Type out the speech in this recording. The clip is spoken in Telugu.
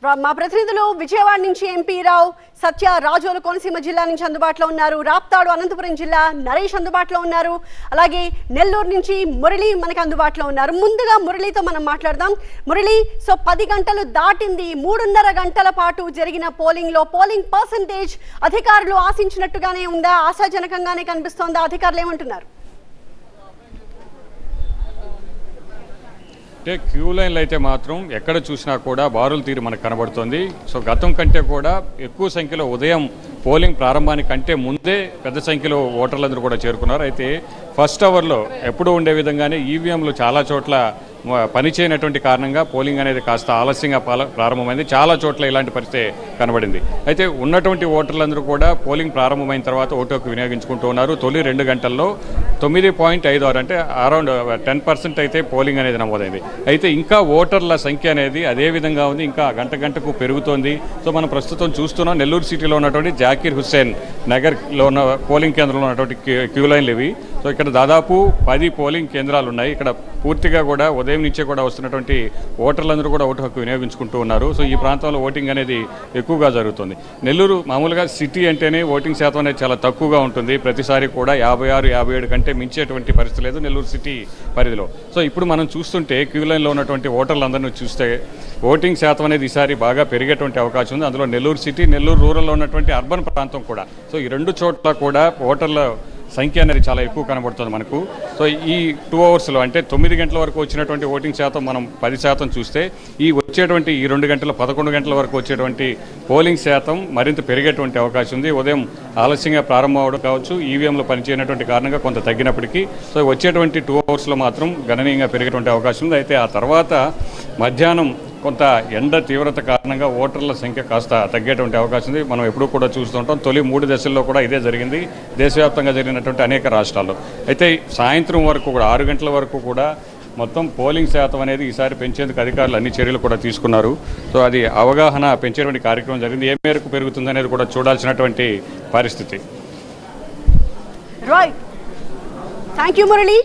మా ప్రతినిధులు విజయవాడ నుంచి ఎంపీ రావు సత్య రాజోలు కోనసీమ జిల్లా నుంచి అందుబాటులో ఉన్నారు. రాప్తాడు అనంతపురం జిల్లా నరేష్ అందుబాటులో ఉన్నారు. అలాగే నెల్లూరు నుంచి మురళి మనకు అందుబాటులో ఉన్నారు. ముందుగా మురళితో మనం మాట్లాడదాం. మురళి, సో 10 గంటలు దాటింది. 3.5 గంటల పాటు జరిగిన పోలింగ్ పర్సెంటేజ్ అధికారులు ఆశించినట్టుగానే ఉందా? ఆశాజనకంగానే కనిపిస్తోందా? అధికారులు ఏమంటున్నారు? అంటే క్యూ లైన్లు అయితే మాత్రం ఎక్కడ చూసినా కూడా బారులు తీరు మనకు కనబడుతుంది. సో గతం కంటే కూడా ఎక్కువ సంఖ్యలో ఉదయం పోలింగ్ ప్రారంభానికంటే ముందే పెద్ద సంఖ్యలో ఓటర్లందరూ కూడా చేరుకున్నారు. అయితే ఫస్ట్ అవర్లో ఎప్పుడూ ఉండే విధంగానే ఈవీఎంలు చాలా చోట్ల పనిచేయనటువంటి కారణంగా పోలింగ్ అనేది కాస్త ఆలస్యంగా ప్రారంభమైంది. చాలా చోట్ల ఇలాంటి పరిస్థితి కనబడింది. అయితే ఉన్నటువంటి ఓటర్లందరూ కూడా పోలింగ్ ప్రారంభమైన తర్వాత ఓటు హక్కు వినియోగించుకుంటూ ఉన్నారు. తొలి 2 గంటల్లో 9.56 అంటే అరౌండ్ 10% అయితే పోలింగ్ అనేది నమోదైంది. అయితే ఇంకా ఓటర్ల సంఖ్య అనేది అదే విధంగా ఉంది, ఇంకా గంటకు పెరుగుతోంది. సో మనం ప్రస్తుతం చూస్తున్నాం నెల్లూరు సిటీలో ఉన్నటువంటి జాకీర్ హుస్సేన్ నగర్లో ఉన్న పోలింగ్ కేంద్రంలో ఉన్నటువంటి క్యూ లైన్లు ఇవి. సో ఇక్కడ దాదాపు 10 పోలింగ్ కేంద్రాలు ఉన్నాయి. ఇక్కడ పూర్తిగా కూడా ఉదయం నుంచే కూడా వస్తున్నటువంటి ఓటర్లందరూ కూడా ఓటు హక్కు వినియోగించుకుంటూ ఉన్నారు. సో ఈ ప్రాంతంలో ఓటింగ్ అనేది ఎక్కువగా జరుగుతుంది. నెల్లూరు మామూలుగా సిటీ అంటేనే ఓటింగ్ శాతం అనేది చాలా తక్కువగా ఉంటుంది. ప్రతిసారి కూడా 56-57 కంటే మించేటువంటి పరిస్థితి లేదు నెల్లూరు సిటీ పరిధిలో. సో ఇప్పుడు మనం చూస్తుంటే క్యూ లైన్లో ఉన్నటువంటి ఓటర్లందరినీ చూస్తే ఓటింగ్ శాతం అనేది ఈసారి బాగా పెరిగేటువంటి అవకాశం ఉంది. అందులో నెల్లూరు సిటీ, నెల్లూరు రూరల్లో ఉన్నటువంటి అర్బన్ ప్రాంతం కూడా. సో ఈ 2 చోట్ల కూడా ఓటర్ల సంఖ్య అనేది చాలా ఎక్కువ కనబడుతుంది మనకు. సో ఈ 2 అవర్స్లో అంటే 9 గంటల వరకు వచ్చినటువంటి ఓటింగ్ శాతం మనం 10% చూస్తే ఈ వచ్చేటువంటి ఈ 2 గంటల 11 గంటల వరకు వచ్చేటువంటి పోలింగ్ శాతం మరింత పెరిగేటువంటి అవకాశం ఉంది. ఉదయం ఆలస్యంగా ప్రారంభం అవడం కావచ్చు, ఈవీఎంలో పనిచేయనటువంటి కారణంగా కొంత తగ్గినప్పటికీ సో వచ్చేటువంటి 2 అవర్స్లో మాత్రం గణనీయంగా పెరిగేటువంటి అవకాశం ఉంది. అయితే ఆ తర్వాత మధ్యాహ్నం కొంత ఎండ తీవ్రత కారణంగా ఓటర్ల సంఖ్య కాస్త తగ్గేటువంటి అవకాశం ఉంది. మనం ఎప్పుడూ కూడా చూస్తుంటాం. తొలి 3 దశల్లో కూడా ఇదే జరిగింది దేశవ్యాప్తంగా జరిగినటువంటి అనేక రాష్ట్రాల్లో. అయితే సాయంత్రం వరకు కూడా 6 గంటల వరకు కూడా మొత్తం పోలింగ్ శాతం అనేది ఈసారి పెంచేందుకు అధికారులు అన్ని చర్యలు కూడా తీసుకున్నారు. సో అది అవగాహన పెంచేటువంటి కార్యక్రమం జరిగింది. ఏ మేరకు పెరుగుతుంది అనేది కూడా చూడాల్సినటువంటి పరిస్థితి. Right, thank you Murali.